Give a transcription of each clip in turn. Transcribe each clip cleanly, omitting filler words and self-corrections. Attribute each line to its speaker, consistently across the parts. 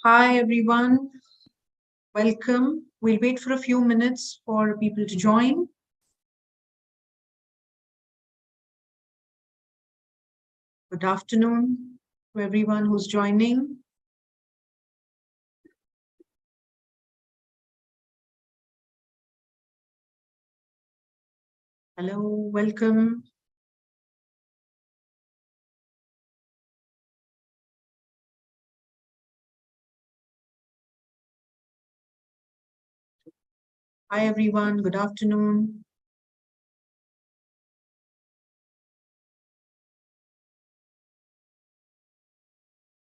Speaker 1: Hi, everyone. Welcome. We'll wait for a few minutes for people to join. Good afternoon to everyone who's joining. Hello, welcome. Hi, everyone. Good afternoon.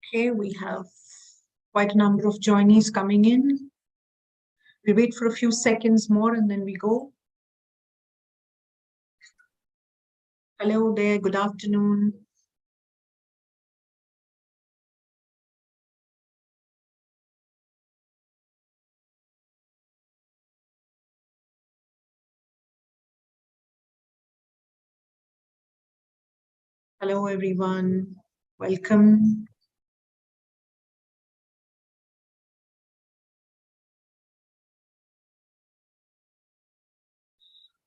Speaker 1: Okay, we have quite a number of joinees coming in. We wait for a few seconds more and then we go. Hello there. Good afternoon. Hello, everyone. Welcome.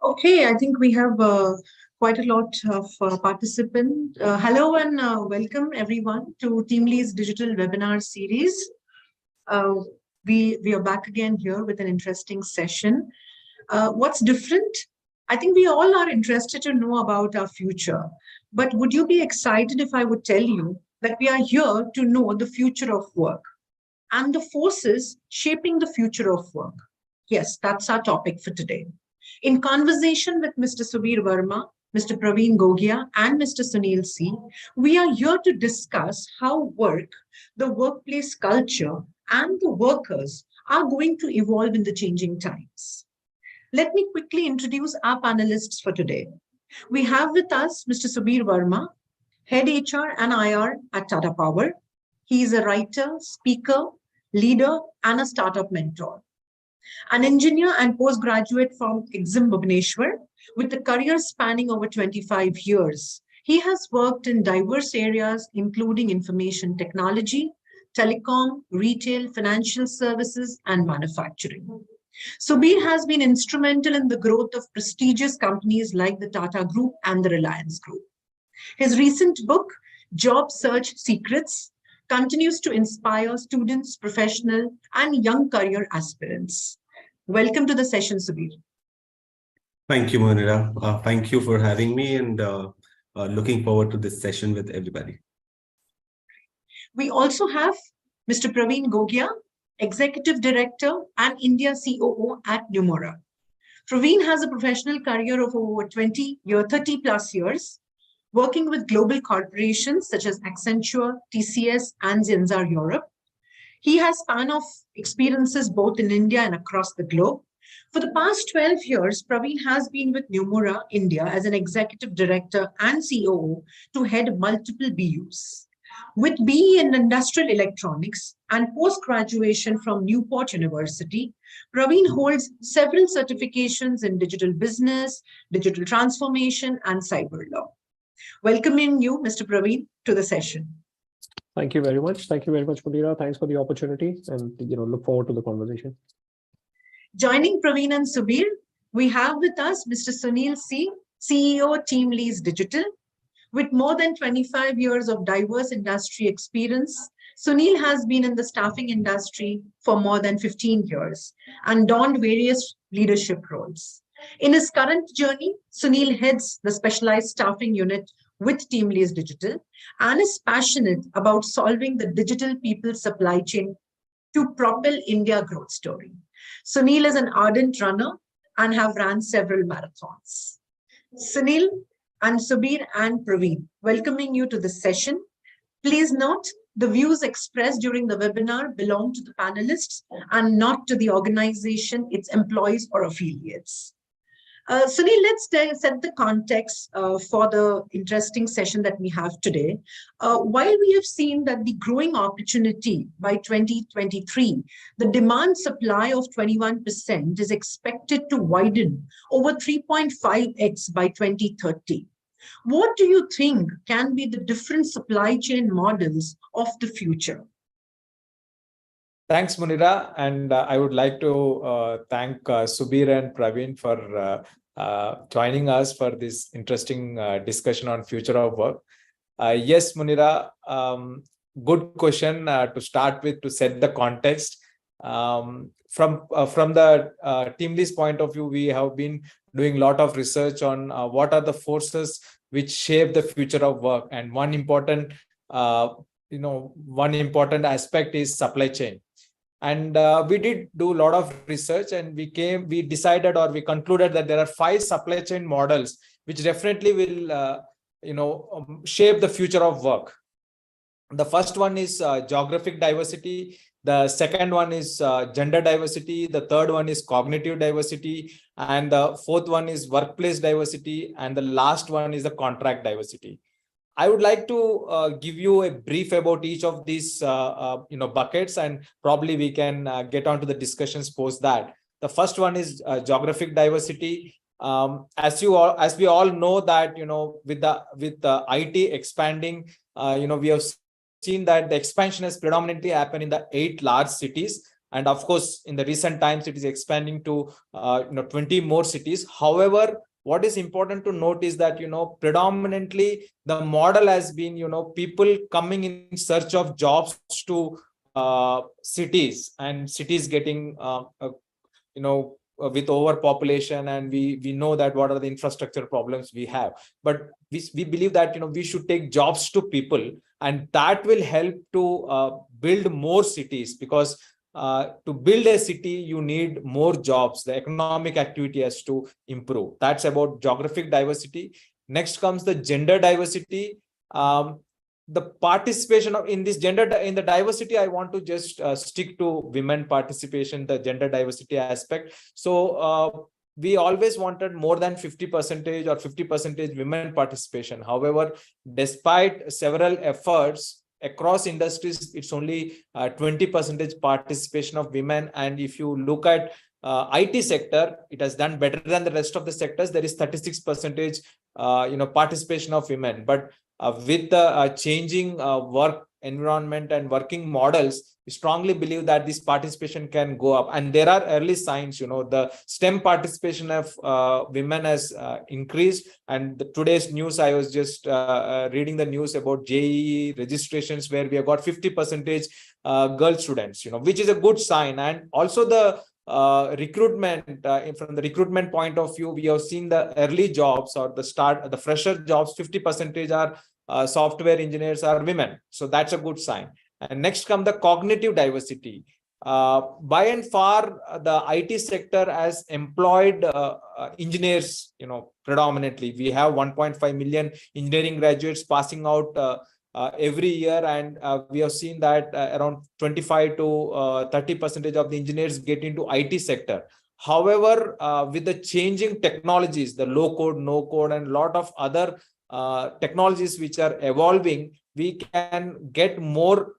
Speaker 1: Okay, I think we have quite a lot of participants. Hello and welcome everyone to Teamly's digital webinar series. Uh, we are back again here with an interesting session. What's different? I think we all are interested to know about our future. But would you be excited if I would tell you that we are here to know the future of work and the forces shaping the future of work? Yes, that's our topic for today. In conversation with Mr. Subir Verma, Mr. Praveen Gogia, and Mr. Sunil C, we are here to discuss how work, the workplace culture, and the workers are going to evolve in the changing times. Let me quickly introduce our panelists for today. We have with us Mr. Subir Verma, Head HR and IR at Tata Power. He is a writer, speaker, leader, and a startup mentor. An engineer and postgraduate from Exim Bhubaneswar with a career spanning over 25 years. He has worked in diverse areas, including information technology, telecom, retail, financial services, and manufacturing. Subir has been instrumental in the growth of prestigious companies like the Tata Group and the Reliance Group. His recent book, Job Search Secrets, continues to inspire students, professional, and young career aspirants. Welcome to the session, Subir.
Speaker 2: Thank you, Monira. Thank you for having me and looking forward to this session with everybody.
Speaker 1: We also have Mr. Praveen Gogia, Executive Director and India COO at Numora. Praveen has a professional career of over 30 plus years, working with global corporations such as Accenture, TCS, and Zinzar Europe. He has span of experiences both in India and across the globe. For the past 12 years, Praveen has been with Numura India as an executive director and COO to head multiple BUs. With BE in industrial electronics and post-graduation from Newport University, Praveen holds several certifications in digital business, digital transformation, and cyber law. Welcoming you, Mr. Praveen, to the session.
Speaker 3: Thank you very much. Thank you very much, Mudira. Thanks for the opportunity and look forward to the conversation.
Speaker 1: Joining Praveen and Subir, we have with us Mr. Sunil C, CEO Teamly's Digital. With more than 25 years of diverse industry experience, Sunil has been in the staffing industry for more than 15 years and donned various leadership roles. In his current journey, Sunil heads the specialized staffing unit with Teamly's Digital and is passionate about solving the digital people supply chain to propel India growth story. Sunil is an ardent runner and have ran several marathons. Sunil and Subir and Praveen, welcoming you to this session. Please note, the views expressed during the webinar belong to the panelists and not to the organization, its employees or affiliates. Sunil, let's set the context for the interesting session that we have today. While we have seen that the growing opportunity by 2023, the demand supply of 21% is expected to widen over 3.5x by 2030. What do you think can be the different supply chain models of the future?
Speaker 4: Thanks, Munira. And I would like to thank Subir and Praveen for joining us for this interesting discussion on future of work. Yes, Munira, good question to start with, to set the context. From the Teamly's point of view, we have been doing a lot of research on what are the forces which shape the future of work, and one important aspect is supply chain. And we did do a lot of research, and we decided, or we concluded, that there are 5 supply chain models which definitely will shape the future of work. The first one is geographic diversity. The second one is gender diversity. The third one is cognitive diversity. And the fourth one is workplace diversity. And the last one is the contract diversity. I would like to give you a brief about each of these buckets, and probably we can get on to the discussions post that. The first one is geographic diversity. As we all know that, with the IT expanding, we have seen that the expansion has predominantly happened in the 8 large cities, and of course in the recent times it is expanding to 20 more cities. However, what is important to note is that predominantly the model has been people coming in search of jobs to cities, and cities getting with overpopulation, and we know that what are the infrastructure problems we have. But we believe that we should take jobs to people, and that will help to build more cities, because to build a city you need more jobs. The economic activity has to improve. That's about geographic diversity. Next comes the gender diversity. The participation in this in the diversity, I want to just stick to women participation, the gender diversity aspect. So we always wanted more than 50% or 50% women participation. However, despite several efforts across industries, it's only 20% participation of women. And if you look at IT sector, it has done better than the rest of the sectors. There is 36% participation of women. But with the changing work environment and working models, we strongly believe that this participation can go up. And there are early signs, the STEM participation of women has increased. And today's news, I was just reading the news about JEE registrations, where we have got 50% girl students, which is a good sign. And also the recruitment, from the recruitment point of view, we have seen the early jobs, or the fresher jobs, 50% are software engineers are women. So that's a good sign. And next come the cognitive diversity. By and far, the IT sector has employed engineers, predominantly. We have 1.5 million engineering graduates passing out every year, and we have seen that around 25 to 30% of the engineers get into IT sector. However, with the changing technologies, the low code, no code, and a lot of other technologies which are evolving, we can get more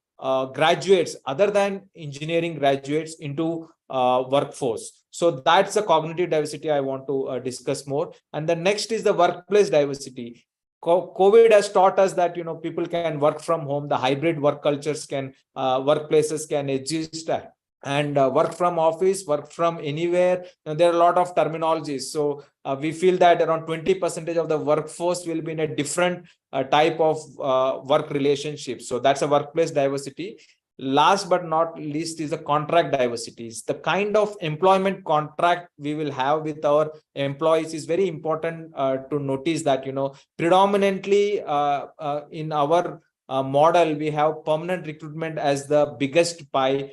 Speaker 4: graduates other than engineering graduates into workforce. So that's the cognitive diversity I want to discuss more. And the next is the workplace diversity. COVID has taught us that people can work from home. The hybrid work cultures can workplaces can exist, and work from office, work from anywhere. There are a lot of terminologies. So we feel that around 20% of the workforce will be in a different type of work relationship. So that's a workplace diversity. Last but not least is the contract diversities. The kind of employment contract we will have with our employees is very important to notice that, predominantly in our model, we have permanent recruitment as the biggest pie,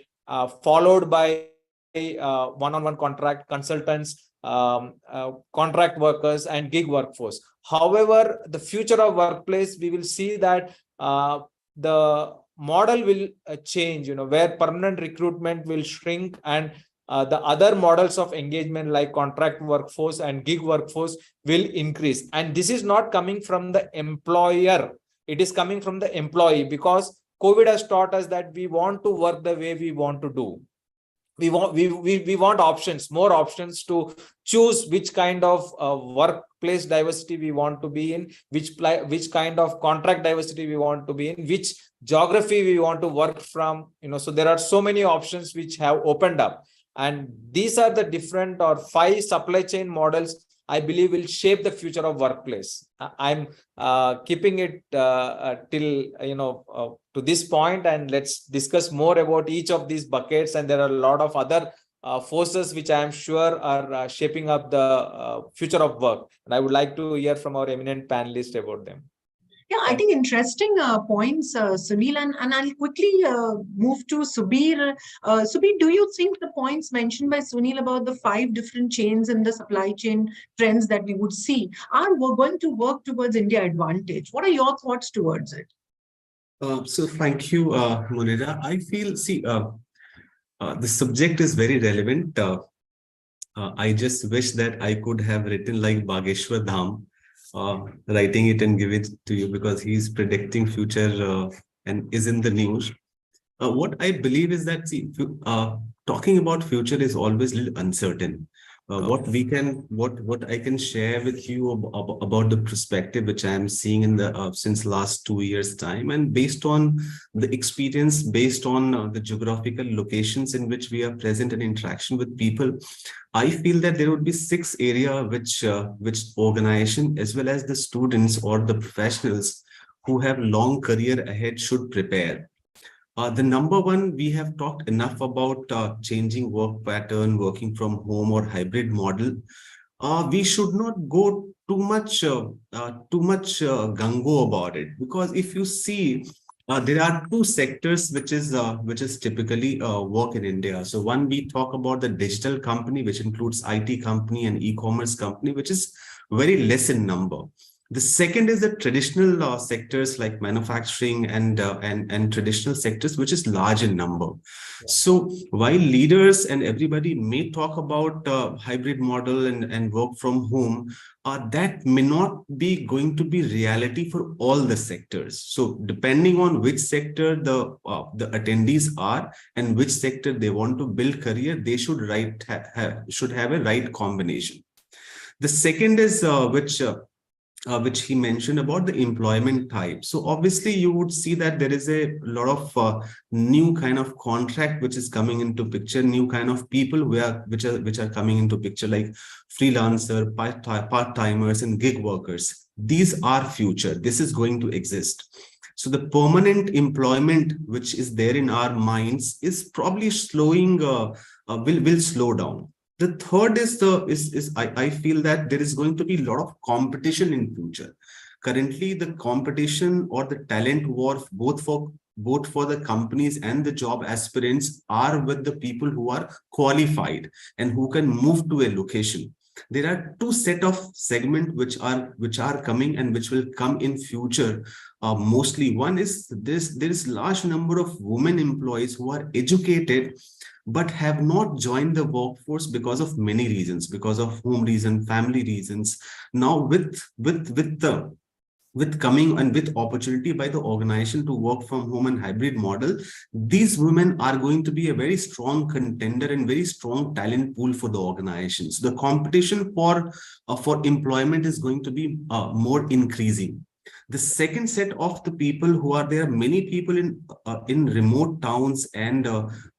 Speaker 4: followed by one-on-one contract, consultants, contract workers, and gig workforce. However, the future of workplace, we will see that the model will change, where permanent recruitment will shrink, and the other models of engagement like contract workforce and gig workforce will increase. And this is not coming from the employer, it is coming from the employee, because COVID has taught us that we want to work the way we want to do. We want options, more options to choose which kind of work workplace diversity we want to be in, which kind of contract diversity we want to be in, which geography we want to work from. So there are so many options which have opened up, and these are the different or 5 supply chain models I believe will shape the future of workplace. I'm keeping it till to this point, and let's discuss more about each of these buckets. And there are a lot of other forces which I am sure are shaping up the future of work. And I would like to hear from our eminent panelists about them.
Speaker 1: Yeah, I think interesting points, Sunil, and I'll quickly move to Subir. Subir, do you think the points mentioned by Sunil about the 5 different chains in the supply chain trends that we would see are going to work towards India advantage? What are your thoughts towards it?
Speaker 2: So thank you, Munira. I feel, the subject is very relevant. I just wish that I could have written like Bageshwar Dham, writing it and give it to you, because he's predicting future and is in the news. What I believe is that, talking about future is always a little uncertain. What I can share with you about the perspective which I am seeing in the since last 2 years time, and based on the experience, based on the geographical locations in which we are present and interaction with people, I feel that there would be 6 areas which organization as well as the students or the professionals who have long career ahead should prepare. The number one, we have talked enough about changing work pattern, working from home or hybrid model. We should not go too much gung-ho about it, because if you see, there are 2 sectors which is typically work in India. So one, we talk about the digital company, which includes IT company and e-commerce company, which is very less in number. The second is the traditional sectors like manufacturing and traditional sectors, which is large in number. Yeah. So while leaders and everybody may talk about hybrid model and work from home, that may not be going to be reality for all the sectors. So depending on which sector the attendees are and which sector they want to build career, they should have a right combination. The second is which he mentioned about the employment type. So obviously you would see that there is a lot of new kind of contract which is coming into picture, new kind of people which are coming into picture, like freelancer, part-timers and gig workers. These are future. This is going to exist. So the permanent employment which is there in our minds is probably slowing, will slow down. The third is I feel that there is going to be a lot of competition in future. Currently, the competition or the talent war, both for the companies and the job aspirants, are with the people who are qualified and who can move to a location. There are 2 set of segments which are coming and which will come in future. Mostly, one is there is large number of women employees who are educated but have not joined the workforce because of many reasons, because of home reason, family reasons. Now with coming and with opportunity by the organization to work from home and hybrid model, these women are going to be a very strong contender and very strong talent pool for the organizations. The competition for employment is going to be more increasing. The second set of the people who are there, many people in remote towns and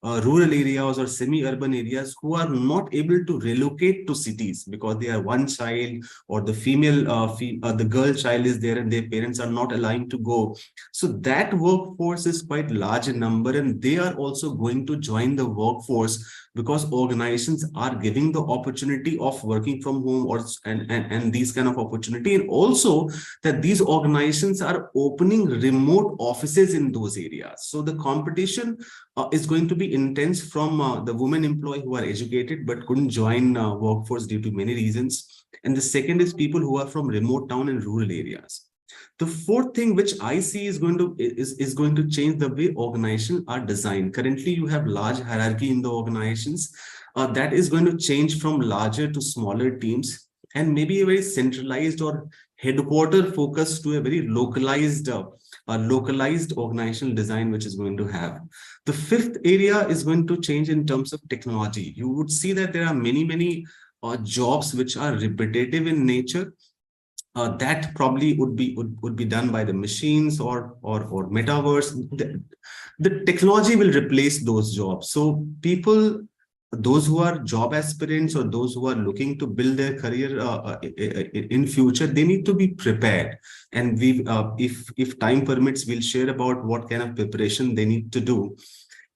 Speaker 2: rural areas or semi-urban areas who are not able to relocate to cities because they are one child, or the the girl child is there and their parents are not allowing to go. So that workforce is quite large in number, and they are also going to join the workforce because organizations are giving the opportunity of working from home and these kind of opportunity, and also that these organizations are opening remote offices in those areas. So the competition is going to be intense from the women employee who are educated but couldn't join workforce due to many reasons. And the second is people who are from remote town and rural areas. The fourth thing which I see is going to change the way organizations are designed. Currently, you have large hierarchy in the organizations. That is going to change from larger to smaller teams, and maybe a very centralized or headquarter focus to a very localized organizational design, which is going to have. The fifth area is going to change in terms of technology. You would see that there are many jobs which are repetitive in nature, that probably would be done by the machines or metaverse. The technology will replace those jobs. So people, those who are job aspirants or those who are looking to build their career in future, they need to be prepared. And if time permits, we'll share about what kind of preparation they need to do.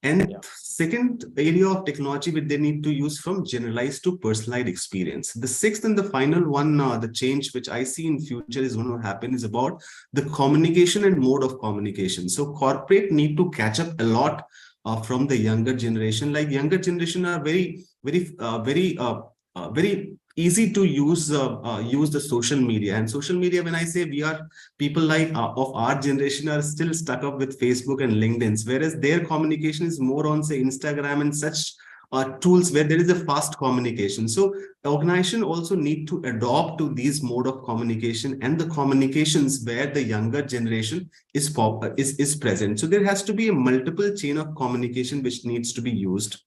Speaker 2: And second area of technology which they need to use from generalized to personalized experience. The sixth and the final one, the change which I see in future is going to happen is about the communication and mode of communication. So corporate need to catch up a lot from the younger generation. Like younger generation are very easy to use the social media. And social media, when I say, we are people like of our generation are still stuck up with Facebook and LinkedIn, whereas their communication is more on, say, Instagram and such tools where there is a fast communication. So the organization also need to adopt to these mode of communication and the communications where the younger generation is present. So there has to be a multiple chain of communication which needs to be used.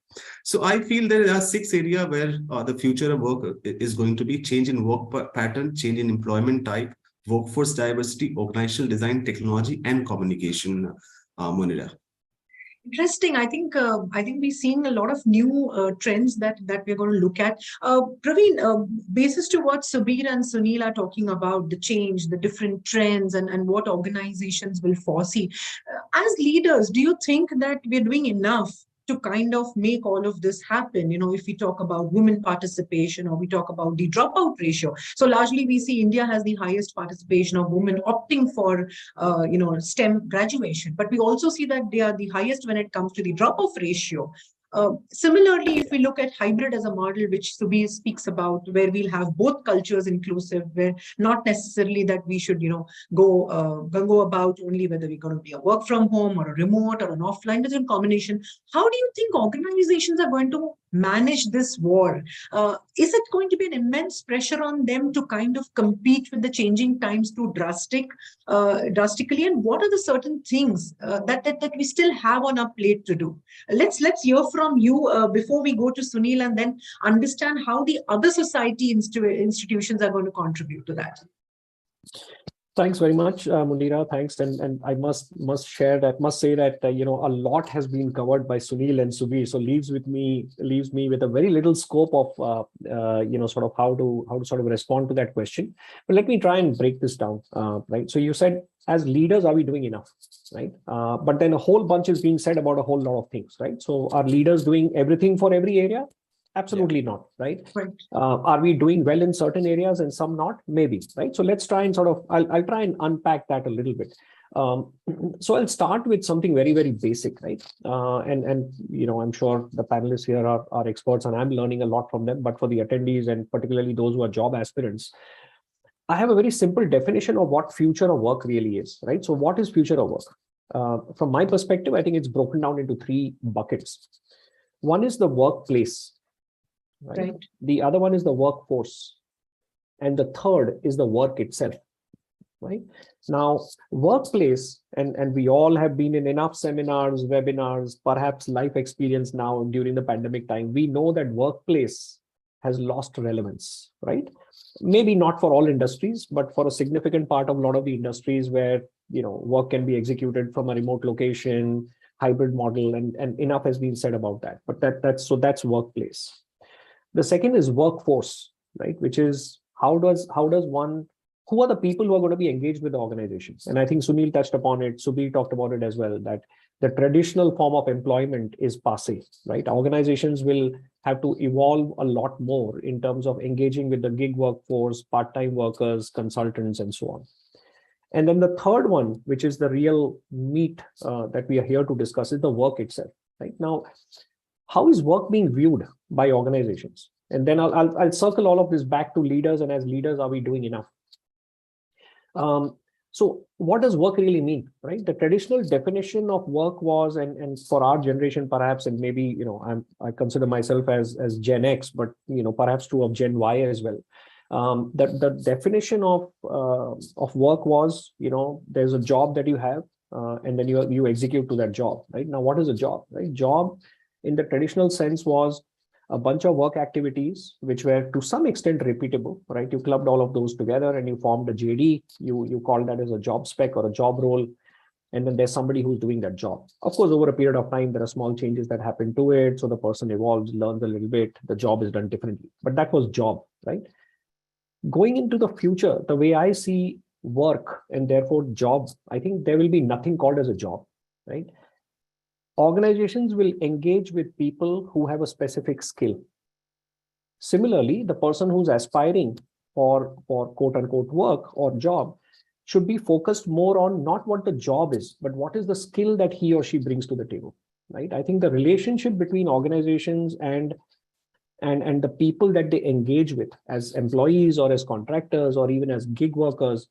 Speaker 2: So I feel there are 6 areas where the future of work is going to be: change in work pattern, change in employment type, workforce diversity, organizational design, technology, and communication. Monira.
Speaker 1: Interesting. I think we're seeing a lot of new trends that we're going to look at. Praveen, basis to what Subir and Sunil are talking about, the change, the different trends, and what organizations will foresee. As leaders, do you think that we're doing enough to kind of make all of this happen? You know, if we talk about women participation or we talk about the dropout ratio. So largely we see India has the highest participation of women opting for, STEM graduation. But we also see that they are the highest when it comes to the drop-off ratio. Similarly, if we look at hybrid as a model, which Subir speaks about, where we'll have both cultures inclusive, where not necessarily that we should, go about only whether we're going to be a work from home or a remote or an offline, but in combination. How do you think organizations are going to manage this war? Is it going to be an immense pressure on them to kind of compete with the changing times too drastically? And what are the certain things that we still have on our plate to do? Let's hear from you before we go to Sunil, and then understand how the other society institutions are going to contribute to that.
Speaker 3: Thanks very much, Mundira. Thanks, and I must say that a lot has been covered by Sunil and Subir, so leaves me with a very little scope of sort of how to sort of respond to that question. But let me try and break this down. Right. So you said, as leaders, are we doing enough? Right. But then a whole bunch is being said about a whole lot of things. Right. So are leaders doing everything for every area? Absolutely not, right? Are we doing well in certain areas and some not? Maybe, right? So let's try and sort of, I'll try and unpack that a little bit. So I'll start with something very, very basic, right? And I'm sure the panelists here are experts, and I'm learning a lot from them. But for the attendees, and particularly those who are job aspirants, I have a very simple definition of what future of work really is, right? So what is future of work? From my perspective, I think it's broken down into 3 buckets. One is the workplace. Right. The other one is the workforce, and the third is the work itself. Right now, workplace, and we all have been in enough seminars, webinars, perhaps life experience now during the pandemic time. We know that workplace has lost relevance, right? Maybe not for all industries, but for a significant part of a lot of the industries where work can be executed from a remote location, hybrid model, and enough has been said about that. But that's workplace. The second is workforce, right? Which is who are the people who are going to be engaged with the organizations? And I think Sunil touched upon it, Subir talked about it as well, that the traditional form of employment is passé, right? Organizations will have to evolve a lot more in terms of engaging with the gig workforce, part-time workers, consultants, and so on. And then the third one, which is the real meat that we are here to discuss, is the work itself, right? Now, how is work being viewed by organizations? And then I'll circle all of this back to leaders, and as leaders, are we doing enough? So what does work really mean, right? The traditional definition of work was, and for our generation perhaps, and maybe I consider myself as Gen X, but perhaps true of Gen Y as well. The definition of work was, there's a job that you have, and then you execute to that job, right? Now, what is a job, right? Job in the traditional sense was a bunch of work activities which were to some extent repeatable, right? You clubbed all of those together and you formed a JD. You called that as a job spec or a job role. And then there's somebody who's doing that job. Of course, over a period of time, there are small changes that happen to it. So the person evolves, learns a little bit, the job is done differently. But that was job, right? Going into the future, the way I see work and therefore job, I think there will be nothing called as a job, right? Organizations will engage with people who have a specific skill. Similarly, the person who's aspiring for quote unquote work or job should be focused more on not what the job is, but what is the skill that he or she brings to the table, right? I think the relationship between organizations and the people that they engage with as employees or as contractors or even as gig workers,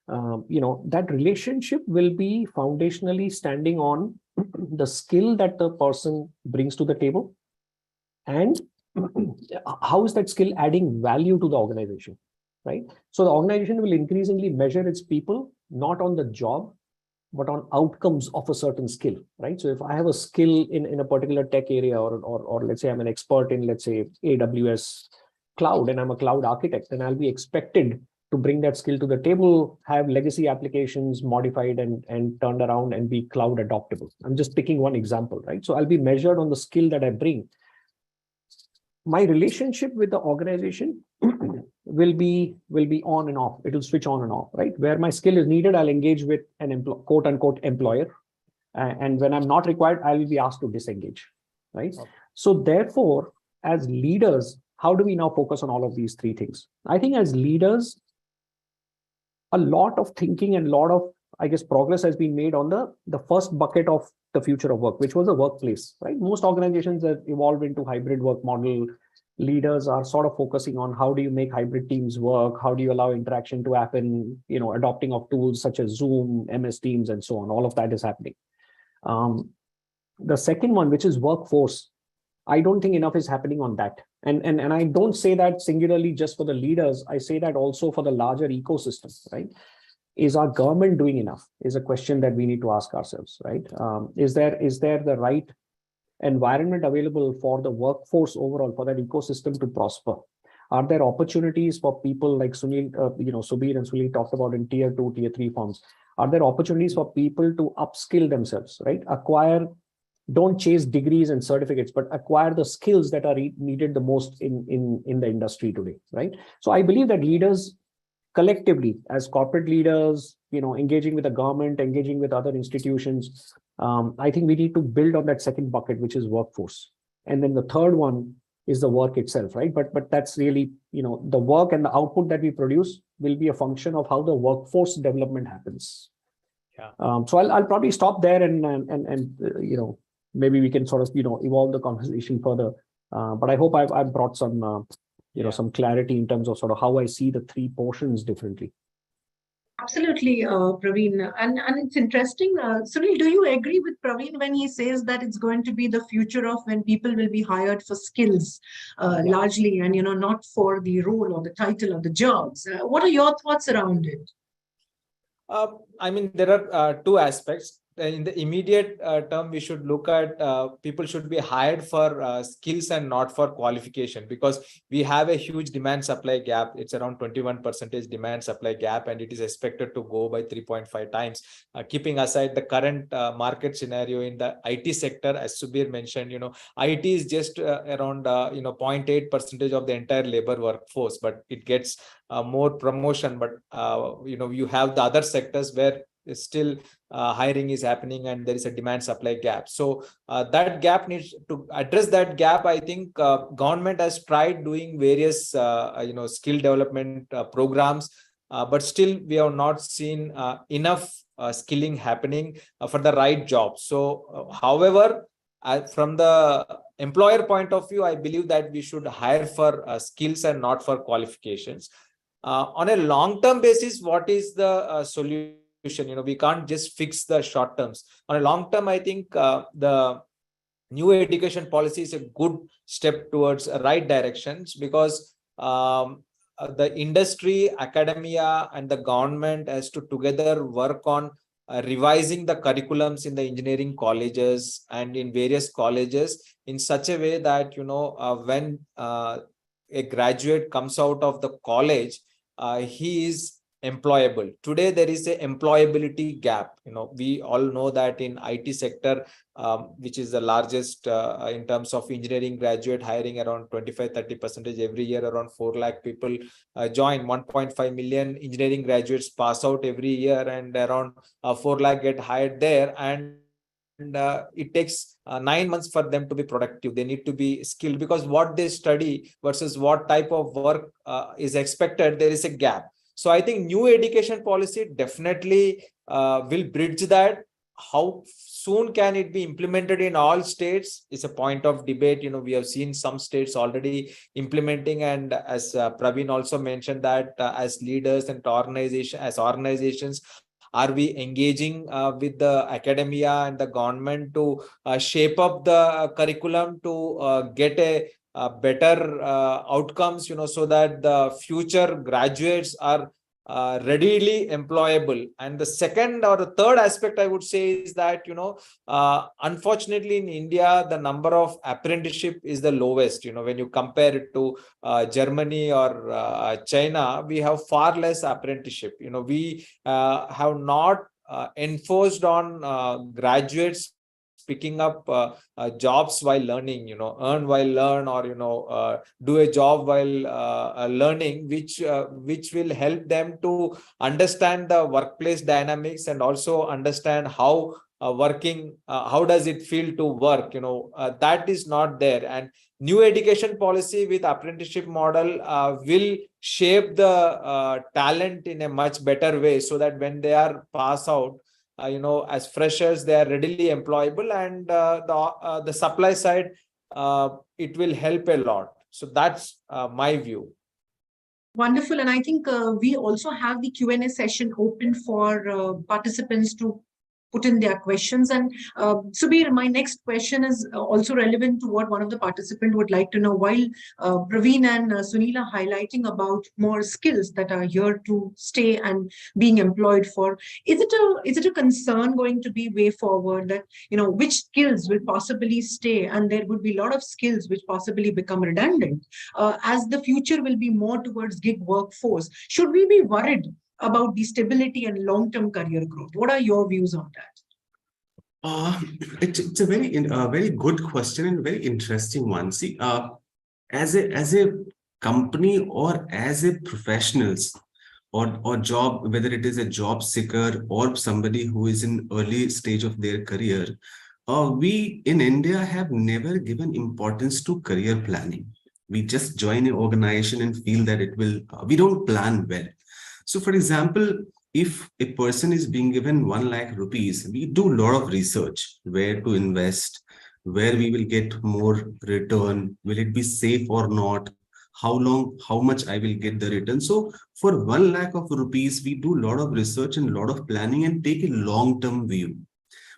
Speaker 3: that relationship will be foundationally standing on the skill that the person brings to the table and how is that skill adding value to the organization, right? So the organization will increasingly measure its people not on the job, but on outcomes of a certain skill, right? So if I have a skill in a particular tech area or let's say I'm an expert in, let's say, AWS cloud and I'm a cloud architect, then I'll be expected to bring that skill to the table, have legacy applications modified and turned around and be cloud adoptable. I'm just picking one example, right? So I'll be measured on the skill that I bring. My relationship with the organization will be on and off. It will switch on and off, right? Where my skill is needed, I'll engage with an quote unquote employer. And when I'm not required, I will be asked to disengage, right? Okay. So therefore, as leaders, how do we now focus on all of these three things? I think as leaders, a lot of thinking and a lot of, I guess, progress has been made on the first bucket of the future of work, which was the workplace, right? Most organizations have evolved into hybrid work model. Leaders are sort of focusing on how do you make hybrid teams work? How do you allow interaction to happen? Adopting of tools such as Zoom, MS Teams, and so on. All of that is happening. The second one, which is workforce, I don't think enough is happening on that. And I don't say that singularly just for the leaders. I say that also for the larger ecosystem, right? Is our government doing enough? Is a question that we need to ask ourselves, right? Is there the right environment available for the workforce overall, for that ecosystem to prosper? Are there opportunities for people like Sunil, Subir and Sunil talked about in tier 2, tier 3 firms? Are there opportunities for people to upskill themselves, right? Don't chase degrees and certificates, but acquire the skills that are needed the most in the industry today, right? So I believe that leaders collectively, as corporate leaders, engaging with the government, engaging with other institutions, I think we need to build on that second bucket, which is workforce. And then the third one is the work itself, right? But that's really, the work and the output that we produce will be a function of how the workforce development happens. Yeah. So I'll probably stop there and maybe we can sort of, evolve the conversation further. But I hope I've brought some, some clarity in terms of sort of how I see the three portions differently.
Speaker 1: Absolutely, Praveen. And it's interesting. Sunil, do you agree with Praveen when he says that it's going to be the future of when people will be hired for skills largely and, not for the role or the title or the jobs? What are your thoughts around it?
Speaker 4: There are two aspects. In the immediate term, we should look at people should be hired for skills and not for qualification, because we have a huge demand supply gap. It's around 21% demand supply gap, and it is expected to go by 3.5 times. Keeping aside the current market scenario in the IT sector, as Subir mentioned, IT is just around 0.8% of the entire labor workforce, but it gets more promotion. But you have the other sectors where still hiring is happening and there is a demand supply gap. So that gap needs to address that gap. I think government has tried doing various skill development programs, but still we have not seen enough skilling happening for the right job. So however, from the employer point of view, I believe that we should hire for skills and not for qualifications. On a long-term basis, what is the solution? We can't just fix the short terms. On a long term, I think the new education policy is a good step towards right directions, because the industry, academia, and the government has to together work on revising the curriculums in the engineering colleges and in various colleges in such a way that, when a graduate comes out of the college, he is employable. Today, there is a employability gap. We all know that in IT sector, which is the largest in terms of engineering graduate hiring, around 25-30% every year, around 4 lakh people join. 1.5 million engineering graduates pass out every year, and around 4 lakh get hired there. And it takes 9 months for them to be productive. They need to be skilled, because what they study versus what type of work is expected, there is a gap. So I think new education policy definitely will bridge that. How soon can it be implemented in all states is a point of debate. We have seen some states already implementing, and as Praveen also mentioned, that as leaders and organizations, are we engaging with the academia and the government to shape up the curriculum to get a better outcomes, so that the future graduates are readily employable? And the second or the third aspect I would say is that, unfortunately in India, the number of apprenticeship is the lowest. When you compare it to Germany or China, we have far less apprenticeship. We have not enforced on graduates picking up jobs while learning, earn while learn, or do a job while learning, which will help them to understand the workplace dynamics and also understand how working, how does it feel to work. That is not there. And new education policy with apprenticeship model will shape the talent in a much better way, so that when they are pass out, as freshers, they are readily employable, and the supply side, it will help a lot. So that's my view.
Speaker 1: Wonderful. And I think we also have the Q&A session open for participants to put in their questions. And Subir, my next question is also relevant to what one of the participants would like to know. While Praveen and Sunil are highlighting about more skills that are here to stay and being employed for, is it a concern going to be way forward that, which skills will possibly stay, and there would be a lot of skills which possibly become redundant as the future will be more towards gig workforce? Should we be worried about the stability and long-term career growth? What are your views on that?
Speaker 2: It's a very good question and very interesting one. See, as a company or as a professionals or job, whether it is a job seeker or somebody who is in early stage of their career, we in India have never given importance to career planning. We just join an organization and feel that it will. We don't plan well. So, for example, if a person is being given 1 lakh rupees, we do a lot of research, where to invest, where we will get more return, will it be safe or not, how long, how much I will get the return. So for 1 lakh of rupees, we do a lot of research and a lot of planning and take a long-term view.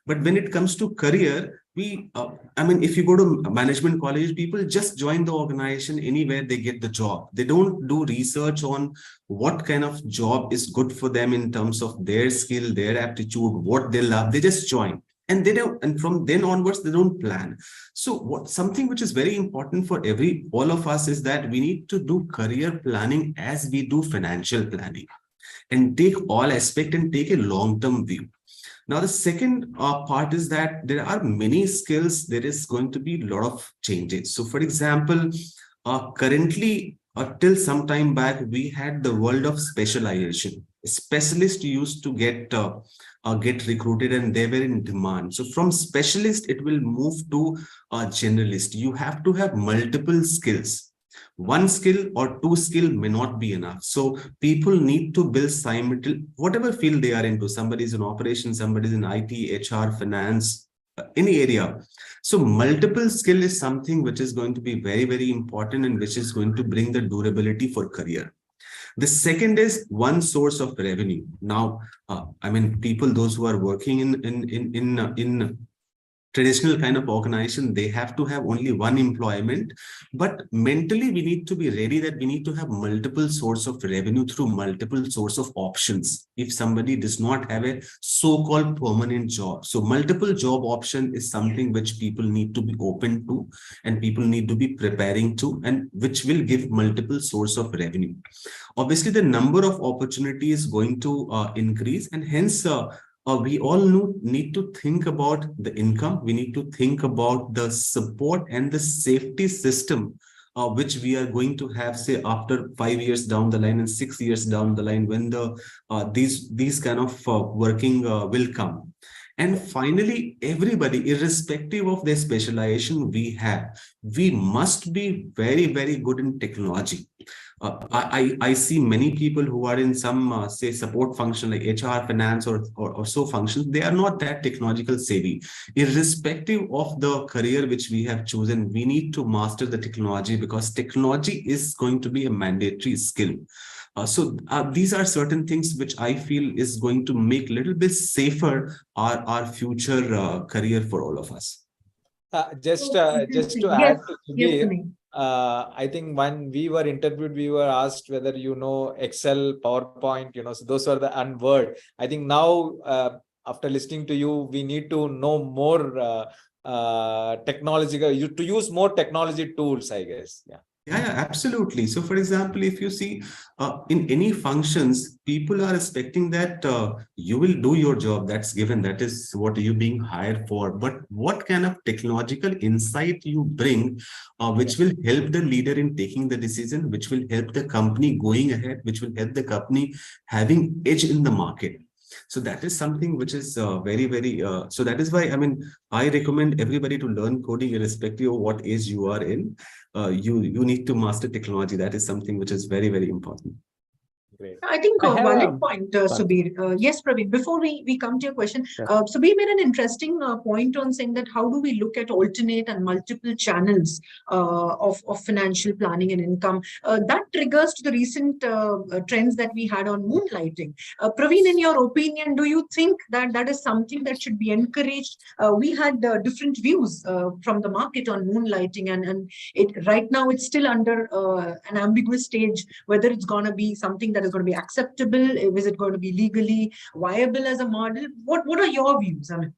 Speaker 2: But when it comes to career, if you go to management college, people just join the organization anywhere they get the job. They don't do research on what kind of job is good for them in terms of their skill, their aptitude, what they love. They just join. And they don't, and from then onwards, they don't plan. So something which is very important for all of us is that we need to do career planning as we do financial planning, and take all aspects and take a long-term view. Now, the second part is that there are many skills. There is going to be a lot of changes. So, for example, currently, till some time back, we had the world of specialization. Specialists used to get recruited, and they were in demand. So, from specialist, it will move to generalist. You have to have multiple skills. One skill or two skill may not be enough. So people need to build simultaneously, whatever field they are into. Somebody's in operations, somebody's in IT, HR, finance, any area. So multiple skill is something which is going to be very, very important, and which is going to bring the durability for career. The second is one source of revenue. Now, people, those who are working in traditional kind of organization, they have to have only one employment, but mentally we need to be ready that we need to have multiple source of revenue through multiple source of options if somebody does not have a so-called permanent job. So multiple job option is something which people need to be open to, and people need to be preparing to, and which will give multiple source of revenue. Obviously the number of opportunity is going to increase, and hence we all need to think about the income. We need to think about the support and the safety system which we are going to have, say, after 5 years down the line and 6 years down the line, when the these kind of working will come. And finally, everybody, irrespective of their specialization we must be very, very good in technology. I see many people who are in some say support function like HR, finance, or so functions. They are not that technological savvy. Irrespective of the career which we have chosen, we need to master the technology, because technology is going to be a mandatory skill. These are certain things which I feel is going to make a little bit safer our future career for all of us.
Speaker 4: Just to
Speaker 1: Yes,
Speaker 4: add to
Speaker 1: yes,
Speaker 4: Sudhir,
Speaker 1: Sunil.
Speaker 4: I think when we were interviewed, we were asked whether you know Excel, PowerPoint, so those are the unword. I think now, after listening to you, we need to know more technological, to use more technology tools, I guess.
Speaker 2: Yeah, absolutely. So, for example, if you see in any functions, people are expecting that you will do your job. That's given. That is what you're being hired for. But what kind of technological insight you bring, which will help the leader in taking the decision, which will help the company going ahead, which will help the company having edge in the market. So that is something which is very, very, so that is why, I mean, I recommend everybody to learn coding irrespective of what age you are in. You need to master technology. That is something which is very, very important.
Speaker 4: Great.
Speaker 1: I think
Speaker 3: I
Speaker 1: a
Speaker 3: have
Speaker 1: valid point,
Speaker 3: sorry.
Speaker 1: Subir. Yes, Praveen, before we come to your question,
Speaker 3: Yeah.
Speaker 1: Subir made an interesting point on saying that how do we look at alternate and multiple channels of financial planning and income? That triggers to the recent trends that we had on moonlighting. Praveen, in your opinion, do you think that that is something that should be encouraged? We had different views from the market on moonlighting, and it right now it's still under an ambiguous stage whether it's going to be something that is going to be acceptable. Is it going to be legally viable as a model? What are your views? I mean,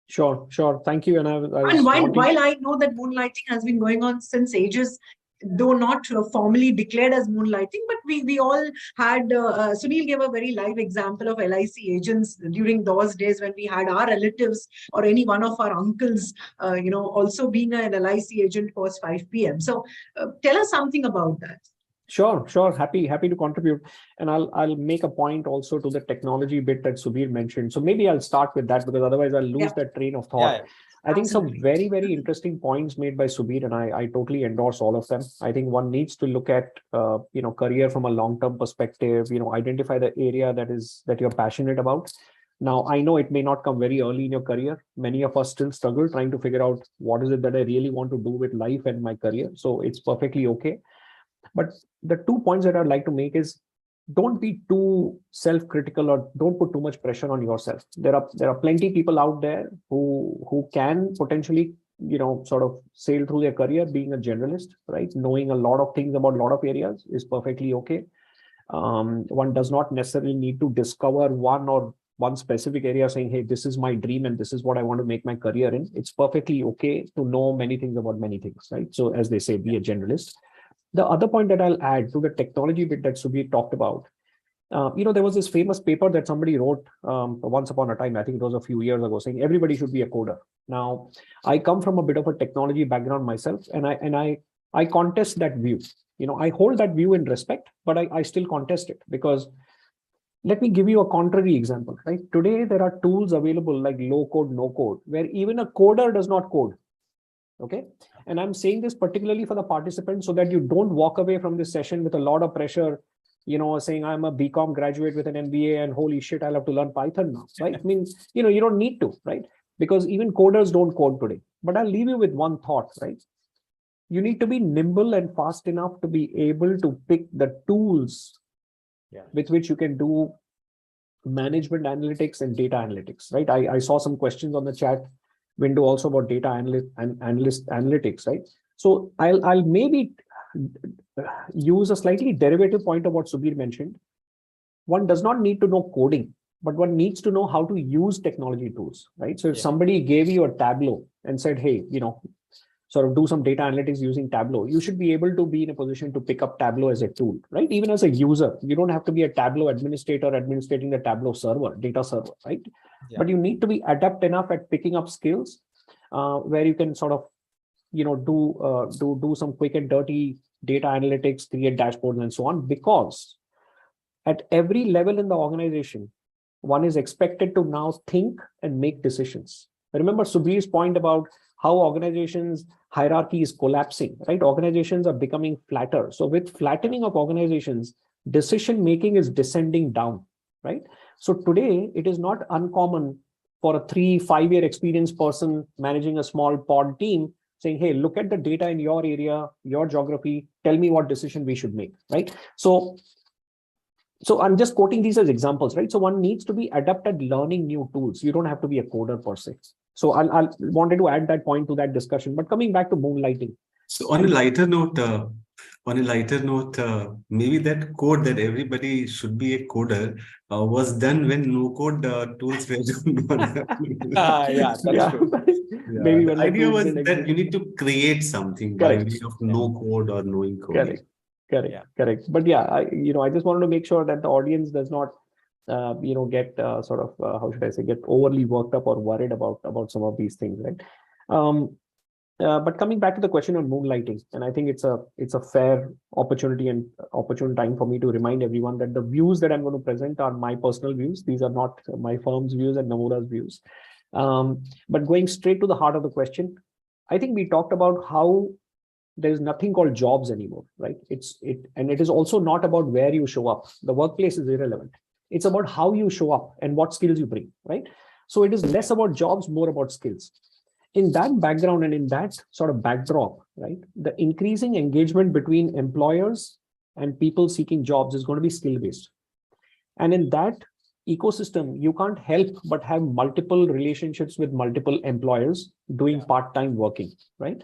Speaker 3: Sure. Thank you. And I
Speaker 1: and
Speaker 3: was
Speaker 1: while I know that moonlighting has been going on since ages, though not formally declared as moonlighting, but we all had, Sunil gave a very live example of LIC agents during those days when we had our relatives or any one of our uncles, also being an LIC agent post 5 p.m. So tell us something about that.
Speaker 3: Sure. Happy to contribute. And I'll make a point also to the technology bit that Subir mentioned. So maybe I'll start with that, because otherwise I'll lose that train of thought. I think some very, very interesting points made by Subir, and I totally endorse all of them. I think one needs to look at career from a long-term perspective, identify the area that you're passionate about. Now, I know it may not come very early in your career. Many of us still struggle trying to figure out what is it that I really want to do with life and my career. So it's perfectly okay. But the 2 points that I'd like to make is, don't be too self-critical, or don't put too much pressure on yourself. There are plenty of people out there who can potentially, sort of sail through their career being a generalist, right? Knowing a lot of things about a lot of areas is perfectly okay. One does not necessarily need to discover one specific area saying, hey, this is my dream and this is what I want to make my career in. It's perfectly okay to know many things about many things, right? So as they say, be a generalist. The other point that I'll add to the technology bit that Subir talked about, there was this famous paper that somebody wrote once upon a time, I think it was a few years ago, saying everybody should be a coder. Now, I come from a bit of a technology background myself, and I contest that view. I hold that view in respect, but I still contest it, because let me give you a contrary example, right? Today, there are tools available like low code, no code, where even a coder does not code. Okay. And I'm saying this particularly for the participants so that you don't walk away from this session with a lot of pressure, saying I'm a BCom graduate with an MBA and holy shit, I'll have to learn Python now, right? I mean, you don't need to, right? Because even coders don't code today. But I'll leave you with one thought, right? You need to be nimble and fast enough to be able to pick the tools with which you can do management analytics and data analytics, right? I saw some questions on the chat. window also about data analytics, right? So I'll maybe use a slightly derivative point of what Subir mentioned. One does not need to know coding, but one needs to know how to use technology tools, right? So if somebody gave you a Tableau and said, hey, sort of do some data analytics using Tableau, you should be able to be in a position to pick up Tableau as a tool, right? Even as a user, you don't have to be a Tableau administrator administrating the Tableau server, data server, right? Yeah. But you need to be adept enough at picking up skills where you can sort of, do some quick and dirty data analytics, create dashboards and so on, because at every level in the organization, one is expected to now think and make decisions. Remember Subir's point about how organizations hierarchy is collapsing, right? Organizations are becoming flatter. So with flattening of organizations, decision making is descending down, right? So today it is not uncommon for a 3-5 year experienced person managing a small pod team saying, hey, look at the data in your area, your geography, tell me what decision we should make, right? So I'm just quoting these as examples, right? So one needs to be adept at learning new tools. You don't have to be a coder per se. So I wanted to add that point to that discussion. But coming back to moonlighting.
Speaker 2: So on a lighter note, maybe that code that everybody should be a coder was done when no code tools were not.
Speaker 4: Yeah, that's true.
Speaker 2: Yeah.
Speaker 3: Maybe
Speaker 2: The
Speaker 3: when
Speaker 2: idea was that you need to create something by way of no code or knowing coding.
Speaker 3: Correct. But yeah, I just wanted to make sure that the audience does not, get how should I say, get overly worked up or worried about some of these things, right? But coming back to the question on moonlighting, and I think it's a fair opportunity and opportune time for me to remind everyone that the views that I'm going to present are my personal views. These are not my firm's views and Nomura's views. But going straight to the heart of the question, I think we talked about how there's nothing called jobs anymore, right? And it is also not about where you show up. The workplace is irrelevant. It's about how you show up and what skills you bring, right? So it is less about jobs, more about skills. In that background and in that sort of backdrop, right, the increasing engagement between employers and people seeking jobs is going to be skill-based. And in that ecosystem, you can't help but have multiple relationships with multiple employers doing part-time working, right?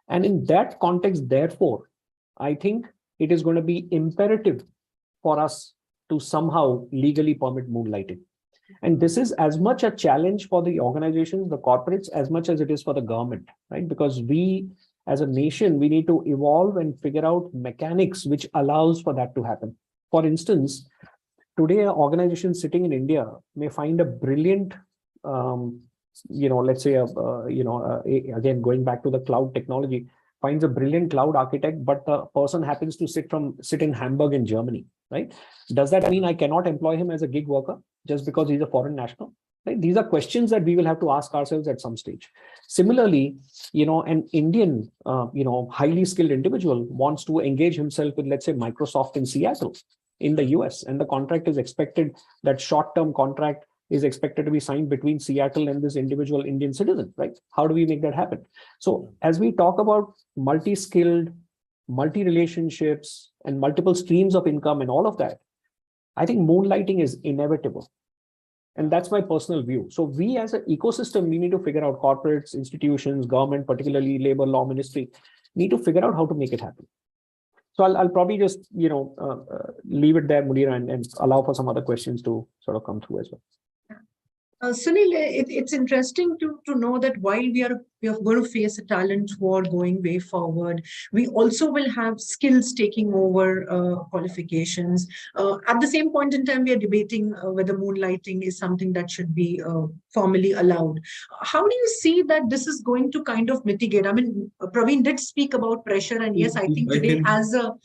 Speaker 3: And in that context, therefore, I think it is going to be imperative for us to somehow legally permit moonlighting. And this is as much a challenge for the organizations, the corporates, as much as it is for the government, right? Because we, as a nation, we need to evolve and figure out mechanics which allows for that to happen. For instance, today, an organization sitting in India may find a brilliant, let's say, again, going back to the cloud technology, finds a brilliant cloud architect, but the person happens to sit in Hamburg in Germany, right? Does that mean I cannot employ him as a gig worker just because he's a foreign national? Right? These are questions that we will have to ask ourselves at some stage. Similarly, an Indian, highly skilled individual wants to engage himself with, let's say, Microsoft in Seattle in the US, and the contract is expected, that short-term contract is expected to be signed between Seattle and this individual Indian citizen, right? How do we make that happen? So as we talk about multi-skilled, multi-relationships, and multiple streams of income and all of that, I think moonlighting is inevitable. And that's my personal view. So we as an ecosystem, we need to figure out, corporates, institutions, government, particularly labor law ministry, need to figure out how to make it happen. So I'll probably just, leave it there, Munira, and allow for some other questions to sort of come through as well.
Speaker 1: Sunil, it's interesting to know that while we are going to face a talent war going way forward, we also will have skills taking over qualifications. At the same point in time, we are debating whether moonlighting is something that should be formally allowed. How do you see that this is going to kind of mitigate? I mean, Praveen did speak about pressure, and yes, I think today as a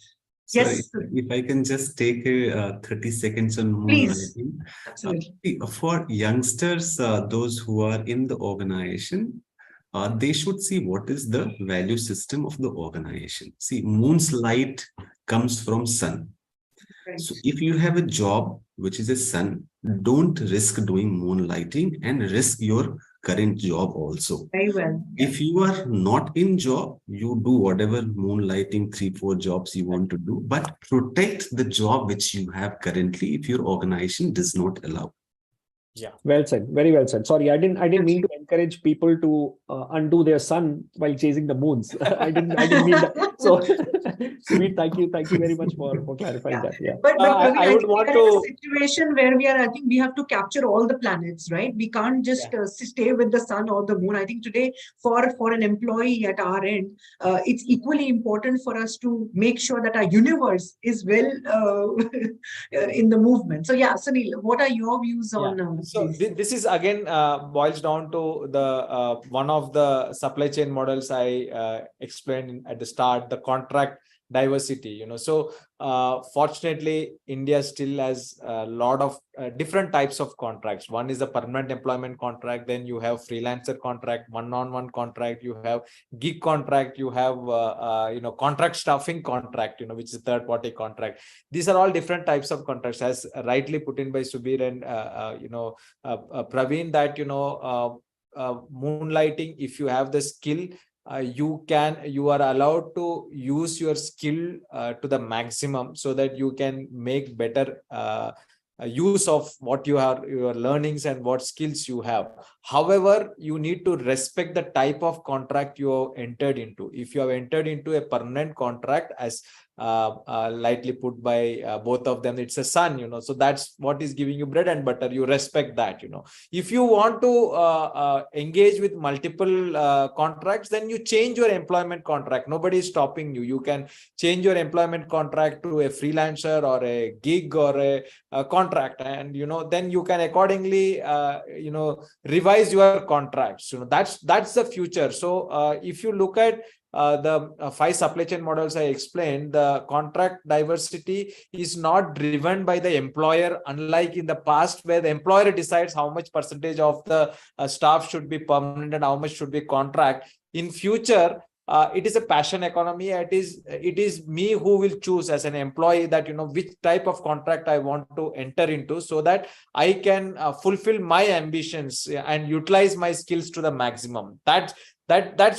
Speaker 2: Sorry, if I can just take 30 seconds on moonlighting.
Speaker 1: Absolutely.
Speaker 2: For youngsters, those who are in the organization, they should see what is the value system of the organization. See, moon's light comes from sun. Right. So if you have a job which is a sun, don't risk doing moonlighting and risk your current job also.
Speaker 1: Very well.
Speaker 2: If you are not in job, you do whatever moonlighting 3-4 jobs you want to do, but protect the job which you have currently if your organization does not allow.
Speaker 3: Yeah, well said. Very well said. Sorry, I didn't mean to encourage people to undo their sun while chasing the moons. I didn't mean that. So, Sumit, thank you very much for clarifying
Speaker 1: Yeah.
Speaker 3: that. Yeah.
Speaker 1: But Praveen,
Speaker 4: I
Speaker 1: I
Speaker 4: would
Speaker 1: think we
Speaker 4: want
Speaker 1: are in a
Speaker 4: to.
Speaker 1: situation where I think we have to capture all the planets, right? We can't just stay with the sun or the moon. I think today, for an employee at our end, it's equally important for us to make sure that our universe is well in the movement. So yeah, Sunil, what are your views on
Speaker 4: So
Speaker 1: this?
Speaker 4: this is again boils down to the one of the supply chain models I explained at the start, the contract diversity. So fortunately, India still has a lot of different types of contracts. One is a permanent employment contract, then you have freelancer contract, one-on-one contract, you have gig contract, you have contract staffing contract, which is third party contract. These are all different types of contracts, as rightly put in by Subir and Praveen, that moonlighting, if you have the skill, you are allowed to use your skill to the maximum, so that you can make better use of what your learnings and what skills you have. However, you need to respect the type of contract you have entered into. If you have entered into a permanent contract, as lightly put by both of them, it's a sun, so that's what is giving you bread and butter, you respect that. If you want to engage with multiple contracts, then you change your employment contract. Nobody is stopping you. You can change your employment contract to a freelancer or a gig or a contract, and then you can accordingly revise your contracts. That's the future. So if you look at the 5 supply chain models I explained, the contract diversity is not driven by the employer, unlike in the past, where the employer decides how much percentage of the staff should be permanent and how much should be contract. In future, it is a passion economy. It is me who will choose as an employee that which type of contract I want to enter into, so that I can fulfill my ambitions and utilize my skills to the maximum. That's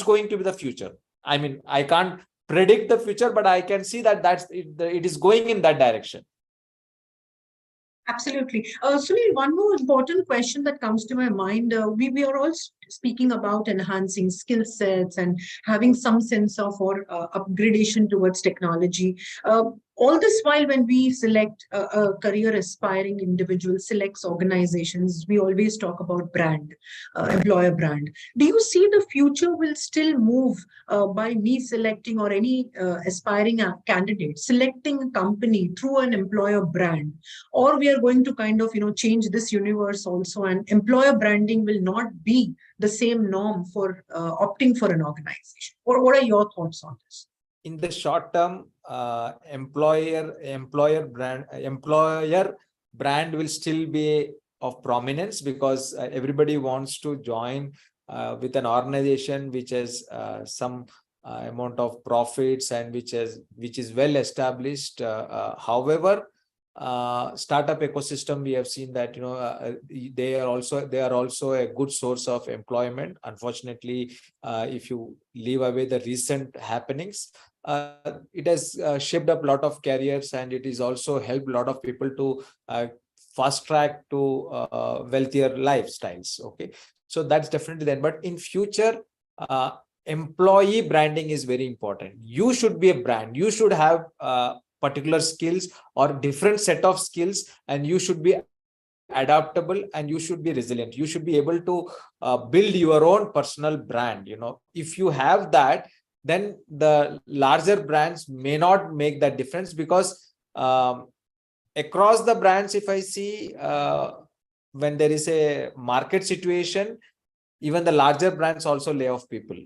Speaker 4: going to be the future. I mean, I can't predict the future, but I can see that it is going in that direction.
Speaker 1: Absolutely. Sunil, one more important question that comes to my mind. We are all speaking about enhancing skill sets and having some sense of upgradation towards technology. All this while, when we select a career aspiring individual, selects organizations, we always talk about brand, employer brand. Do you see the future will still move by me selecting, or any aspiring candidate selecting a company through an employer brand? Or we are going to kind of change this universe also, and employer branding will not be the same norm for opting for an organization? Or what are your thoughts on this?
Speaker 4: In the short term, employer brand will still be of prominence, because everybody wants to join with an organization which has some amount of profits and which is well established. However, startup ecosystem, we have seen that they are also a good source of employment. Unfortunately, if you leave away the recent happenings, it has shaped up a lot of careers, and it is also helped a lot of people to fast track to wealthier lifestyles. Okay, so that's definitely then. But in future, employee branding is very important. You should be a brand. You should have particular skills or different set of skills, and you should be adaptable, and you should be resilient. You should be able to build your own personal brand. If you have that, then the larger brands may not make that difference, because across the brands, if I see when there is a market situation, even the larger brands also lay off people.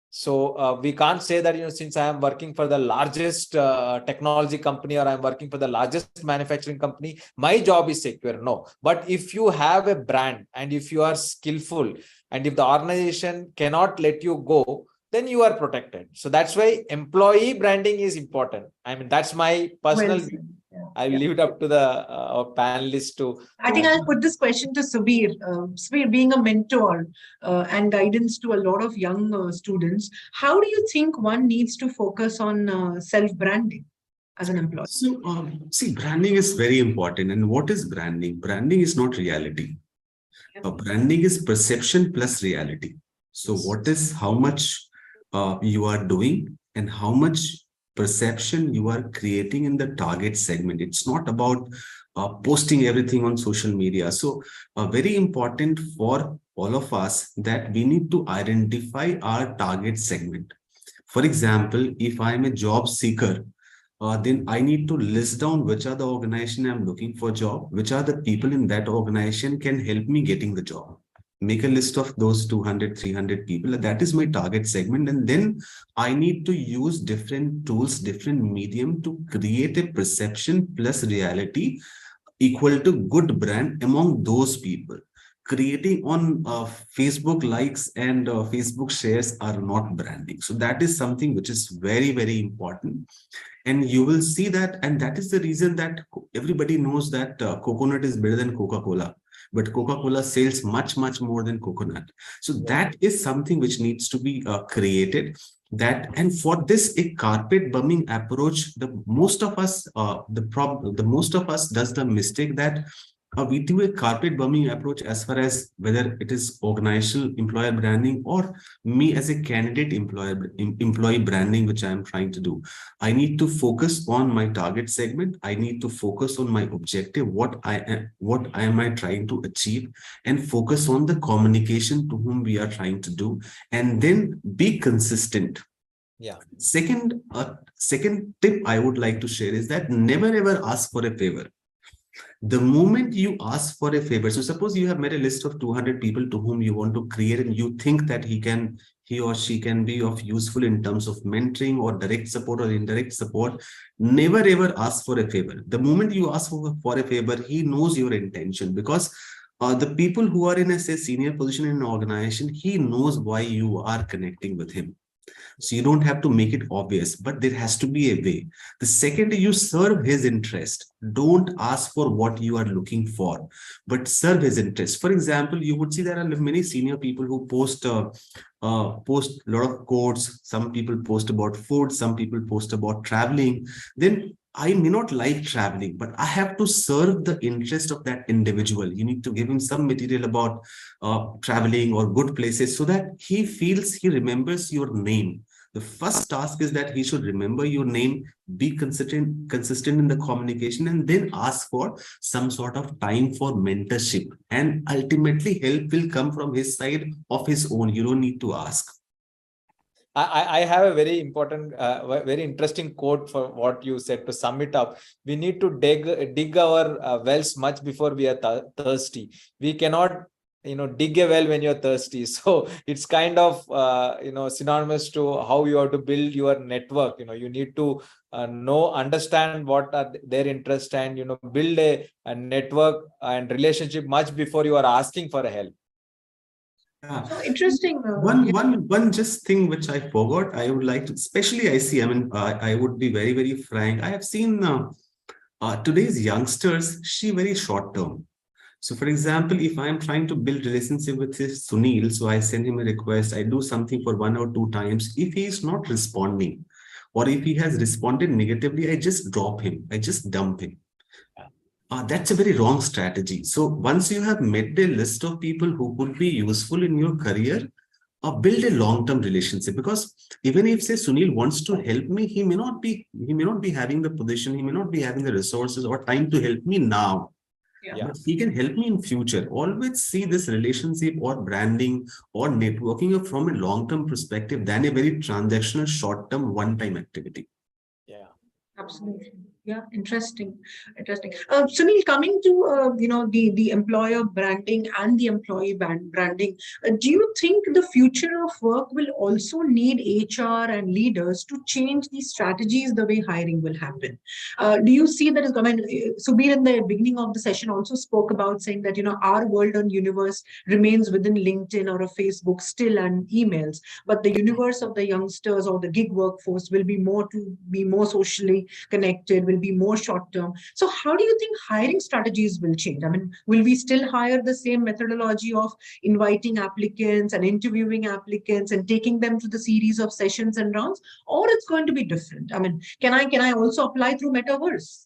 Speaker 4: So we can't say that, since I am working for the largest technology company, or I'm working for the largest manufacturing company, my job is secure. No. But if you have a brand, and if you are skillful, and if the organization cannot let you go, then you are protected. So that's why employee branding is important. I mean, that's my personal view. I'll leave it up to the panelists to.
Speaker 1: I think I'll put this question to Subir. Subir, being a mentor and guidance to a lot of young students, how do you think one needs to focus on self-branding as an employee?
Speaker 2: So, see, branding is very important. And what is branding? Branding is not reality. Branding is perception plus reality. So what is how much you are doing and how much perception you are creating in the target segment. It's not about posting everything on social media. So very important for all of us that we need to identify our target segment. For example, if I'm a job seeker, then I need to list down which are the organization I'm looking for job, which are the people in that organization can help me getting the job. Make a list of those 200, 300 people. That is my target segment. And then I need to use different tools, different medium to create a perception plus reality equal to good brand among those people. Creating on Facebook likes and Facebook shares are not branding. So that is something which is very, very important. And you will see that, and that is the reason that everybody knows that coconut is better than Coca-Cola, but Coca-Cola sells much, much more than coconut. So that is something which needs to be created. That, and for this, a carpet bombing approach, the most of us does the mistake that we do a carpet bombing approach as far as whether it is organizational employer branding or me as a candidate employee branding, which I am trying to do. I need to focus on my target segment. I need to focus on my objective, what am I trying to achieve, and focus on the communication to whom we are trying to do, and then be consistent.
Speaker 4: Yeah.
Speaker 2: Second tip I would like to share is that never ever ask for a favor. The moment you ask for a favor, so suppose you have made a list of 200 people to whom you want to create, and you think that he or she can be of useful in terms of mentoring or direct support or indirect support, never ever ask for a favor. The moment you ask for a favor, he knows your intention, because the people who are in a say senior position in an organization, he knows why you are connecting with him. So you don't have to make it obvious, but there has to be a way. The second, you serve his interest. Don't ask for what you are looking for, but serve his interest. For example, you would see there are many senior people who post a lot of quotes. Some people post about food, some people post about traveling. Then I may not like traveling, but I have to serve the interest of that individual. You need to give him some material about traveling or good places so that he feels he remembers your name. The first task is that he should remember your name, be consistent in the communication, and then ask for some sort of time for mentorship. And ultimately, help will come from his side of his own. You don't need to ask.
Speaker 4: I have a very important, very interesting quote for what you said. To sum it up, we need to dig our wells much before we are thirsty. We cannot, dig a well when you're thirsty. So it's kind of, synonymous to how you have to build your network. You need to understand what are their interests, and build a network and relationship much before you are asking for help.
Speaker 1: So interesting.
Speaker 2: One just thing which I forgot, I would like to, especially I would be very, very frank. I have seen today's youngsters, she very short term. So for example, if I'm trying to build relationship with this Sunil, so I send him a request, I do something for 1 or 2 times. If he is not responding, or if he has responded negatively, I just drop him, I just dump him. That's a very wrong strategy. So once you have met a list of people who could be useful in your career, build a long-term relationship. Because even if say Sunil wants to help me, he may not be having the position, he may not be having the resources or time to help me now.
Speaker 1: Yeah.
Speaker 2: But he can help me in future. Always see this relationship or branding or networking from a long-term perspective than a very transactional, short-term, one-time activity.
Speaker 4: Yeah.
Speaker 1: Absolutely. Yeah, interesting. Sunil, coming to the employer branding and the employee branding, do you think the future of work will also need HR and leaders to change the strategies the way hiring will happen? Do you see that? I mean, Subir in the beginning of the session also spoke about saying that our world and universe remains within LinkedIn or a Facebook still and emails, but the universe of the youngsters or the gig workforce will be more socially connected, will be more short term. So how do you think hiring strategies will change? I mean, will we still hire the same methodology of inviting applicants and interviewing applicants and taking them to the series of sessions and rounds, or it's going to be different? I mean, can I also apply through metaverse?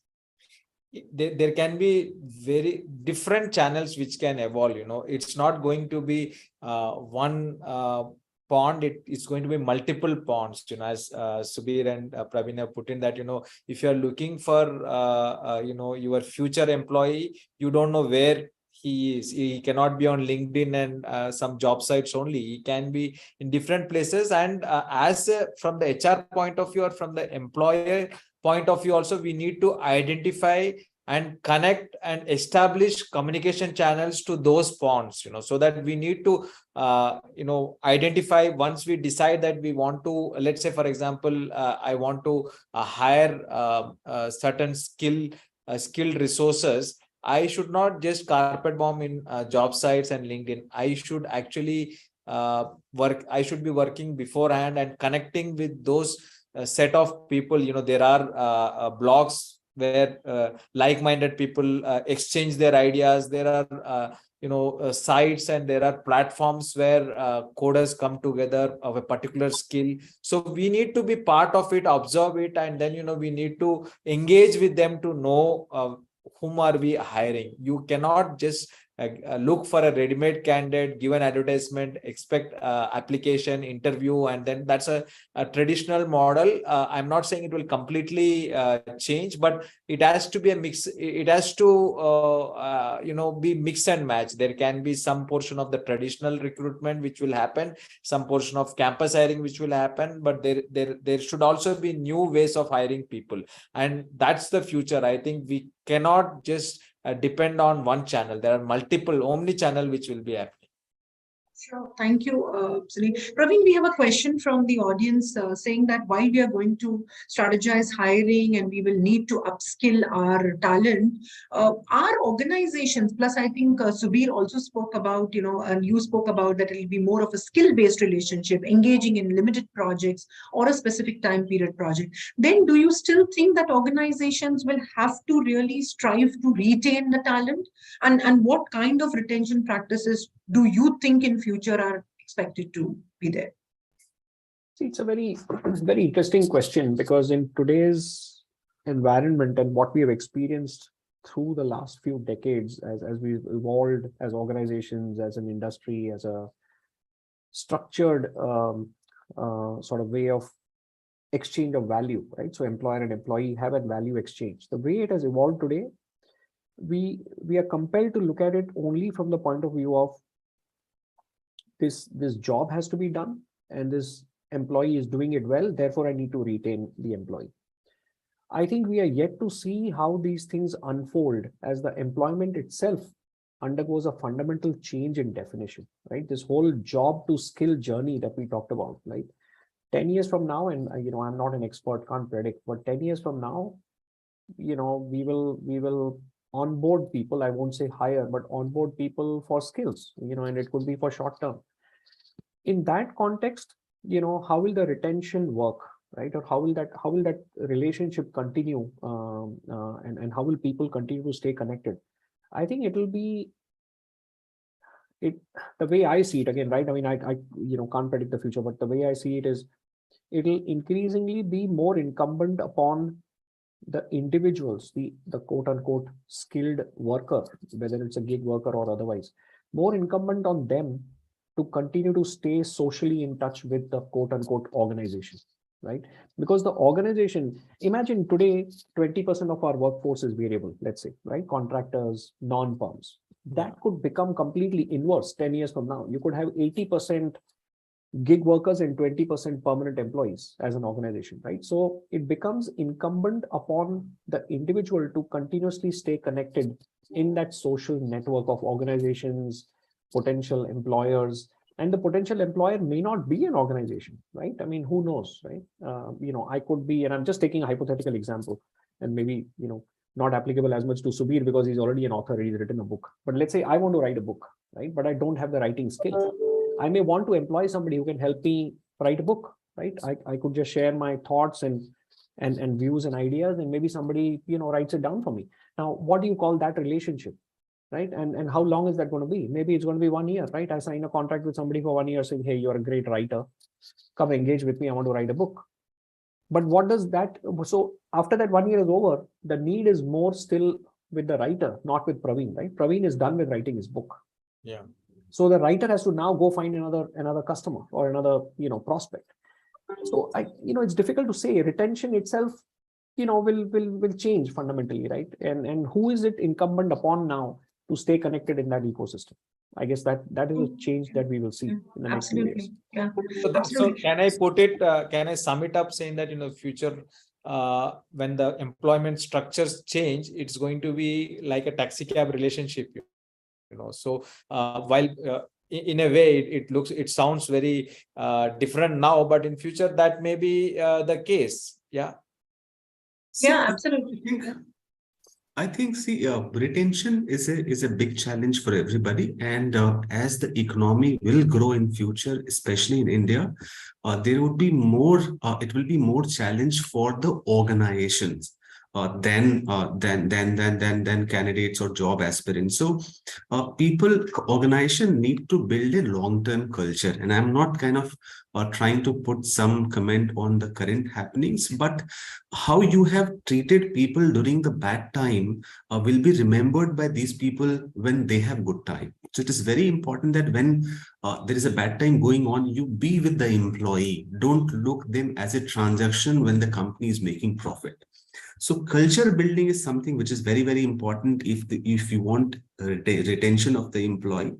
Speaker 4: there can be very different channels which can evolve. It's not going to be one pond. It's going to be multiple ponds, as Subir and Praveen have put in that, if you're looking for your future employee, you don't know where he is. He cannot be on LinkedIn and some job sites only. He can be in different places. And from the HR point of view or from the employer point of view also, we need to identify and connect and establish communication channels to those ponds, so that we need to identify. Once we decide that we want to, let's say for example, I want to hire certain skilled resources, I should not just carpet bomb in job sites and LinkedIn. I should actually I should be working beforehand and connecting with those set of people. There are blogs where like-minded people exchange their ideas. There are sites, and there are platforms where coders come together of a particular skill. So we need to be part of it, observe it, and then we need to engage with them to know whom are we hiring. You cannot just look for a ready-made candidate, give an advertisement, expect application, interview, and then that's a traditional model. I'm not saying it will completely change, but it has to be a mix. It has to be mix and match. There can be some portion of the traditional recruitment which will happen, some portion of campus hiring which will happen, but there should also be new ways of hiring people, and that's the future. I think we cannot just depend on one channel. There are multiple omni-channel which will be happening.
Speaker 1: Sure. Thank you, Sunil. Praveen, we have a question from the audience saying that while we are going to strategize hiring and we will need to upskill our talent, our organizations, plus I think Subir also spoke about, and you spoke about that it will be more of a skill-based relationship, engaging in limited projects or a specific time period project. Then do you still think that organizations will have to really strive to retain the talent? And what kind of retention practices do you think in future are expected to be there?
Speaker 3: See, it's a very, very interesting question, because in today's environment and what we have experienced through the last few decades, as we've evolved as organizations, as an industry, as a structured sort of way of exchange of value, right? So employer and employee have a value exchange. The way it has evolved today, we are compelled to look at it only from the point of view of this job has to be done, and this employee is doing it well, therefore I need to retain the employee. I think we are yet to see how these things unfold as the employment itself undergoes a fundamental change in definition, right? This whole job to skill journey that we talked about, right? 10 years from now, and I'm not an expert, can't predict, but 10 years from now, we will onboard people. I won't say hire, but onboard people for skills, and it could be for short term. In that context, how will the retention work, right? Or how will that relationship continue, and how will people continue to stay connected? I think it will be the way I see it again, right? I mean, I can't predict the future, but the way I see it is, it'll increasingly be more incumbent upon the individuals, the quote unquote skilled worker, whether it's a gig worker or otherwise, more incumbent on them to continue to stay socially in touch with the quote unquote organization, right? Because the organization, imagine today, 20% of our workforce is variable, let's say, right? Contractors, non-firms. That could become completely inverse 10 years from now. You could have 80% gig workers and 20% permanent employees as an organization, right? So it becomes incumbent upon the individual to continuously stay connected in that social network of organizations, potential employers, and the potential employer may not be an organization, right? I mean, who knows, right? I could be, and I'm just taking a hypothetical example, and maybe, not applicable as much to Subir because he's already an author, he's written a book. But let's say I want to write a book, right? But I don't have the writing skill. I may want to employ somebody who can help me write a book, right? I could just share my thoughts and views and ideas, and maybe somebody, writes it down for me. Now, what do you call that relationship, right? And how long is that going to be? Maybe it's going to be 1 year, right? I sign a contract with somebody for 1 year saying, hey, you're a great writer. Come engage with me. I want to write a book. But what does that, so after that 1 year is over, the need is more still with the writer, not with Praveen, right? Praveen is done with writing his book.
Speaker 4: Yeah.
Speaker 3: So the writer has to now go find another customer or another, prospect. So it's difficult to say. Retention itself, will change fundamentally, right? And who is it incumbent upon now to stay connected in that ecosystem? I guess that is a change that we will see in the next few years.
Speaker 1: Yeah.
Speaker 4: So can I can I sum it up saying that, future, when the employment structures change, it's going to be like a taxi cab relationship, So while in a way it sounds very different now, but in future that may be the case. Yeah.
Speaker 1: Yeah, absolutely.
Speaker 2: I think, retention is a big challenge for everybody, and as the economy will grow in future, especially in India, there would be more. It will be more challenge for the organizations than candidates or job aspirants. So, organization need to build a long-term culture, and I'm not kind of trying to put some comment on the current happenings, but how you have treated people during the bad time will be remembered by these people when they have good time. So it is very important that when there is a bad time going on, you be with the employee. Don't look them as a transaction when the company is making profit. So culture building is something which is very, very important if you want retention of the employee.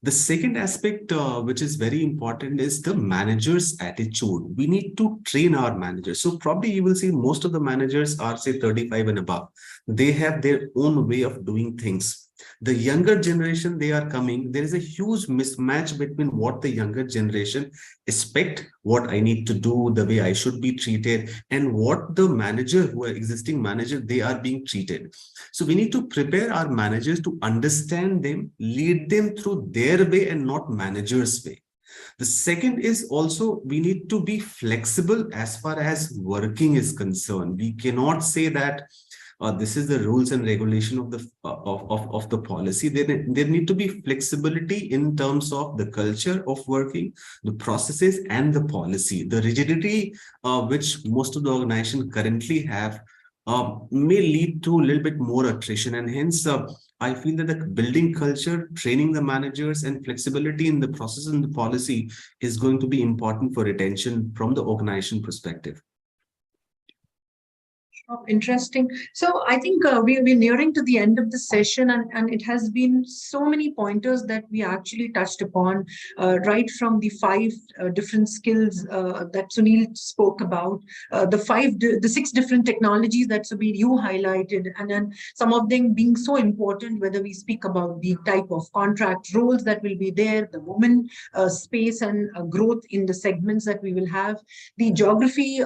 Speaker 2: The second aspect, which is very important, is the manager's attitude. We need to train our managers. So probably you will see most of the managers are, say, 35 and above. They have their own way of doing things. The younger generation, they are coming. There is a huge mismatch between what the younger generation expect, what I need to do, the way I should be treated, and what the manager, who are existing manager, they are being treated. So we need to prepare our managers to understand them, lead them through their way and not manager's way. The second is also we need to be flexible as far as working is concerned. We cannot say that this is the rules and regulation of the policy. There need to be flexibility in terms of the culture of working, the processes, and the policy. The rigidity which most of the organization currently have may lead to a little bit more attrition, and hence I feel that the building culture, training the managers, and flexibility in the process and the policy is going to be important for retention from the organization perspective.
Speaker 1: Oh, interesting. So I think we're nearing to the end of the session, and it has been so many pointers that we actually touched upon, right from the five different skills that Sunil spoke about, the six different technologies that Subir you highlighted, and then some of them being so important, whether we speak about the type of contract roles that will be there, the women space and growth in the segments that we will have, the geography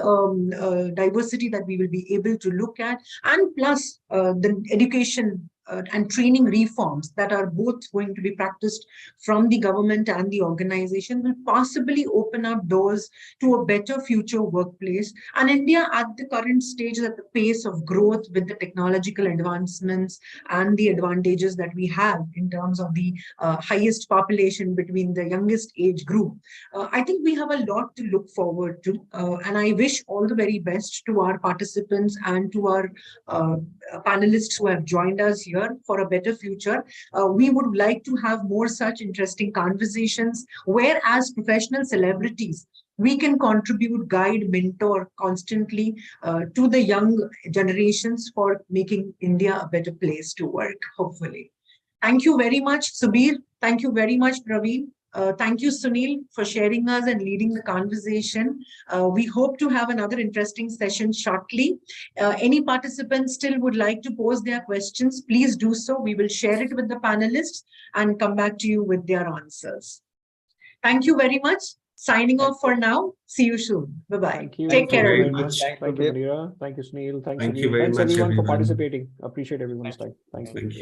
Speaker 1: diversity that we will be able to look at, and plus the education and training reforms that are both going to be practiced from the government and the organization will possibly open up doors to a better future workplace. And India at the current stage, at the pace of growth with the technological advancements and the advantages that we have in terms of the highest population between the youngest age group, I think we have a lot to look forward to. And I wish all the very best to our participants and to our panelists who have joined us here for a better future. We would like to have more such interesting conversations where, as professional celebrities, we can contribute, guide, mentor constantly to the young generations for making India a better place to work, hopefully. Thank you very much, Subir. Thank you very much, Praveen. Thank you, Sunil, for sharing us and leading the conversation. We hope to have another interesting session shortly. Any participants still would like to pose their questions, please do so. We will share it with the panelists and come back to you with their answers. Thank you very much. Signing off for now. See you soon. Bye-bye.
Speaker 3: Thank you.
Speaker 1: Take care,
Speaker 3: Thank you very
Speaker 1: everyone.
Speaker 3: much. Thank you, Maria. Thank you, Sunil.
Speaker 2: Thank you very
Speaker 3: Thanks
Speaker 2: much,
Speaker 3: everyone for
Speaker 2: everyone.
Speaker 3: participating. Appreciate everyone's time. Thank you.
Speaker 2: Thank you.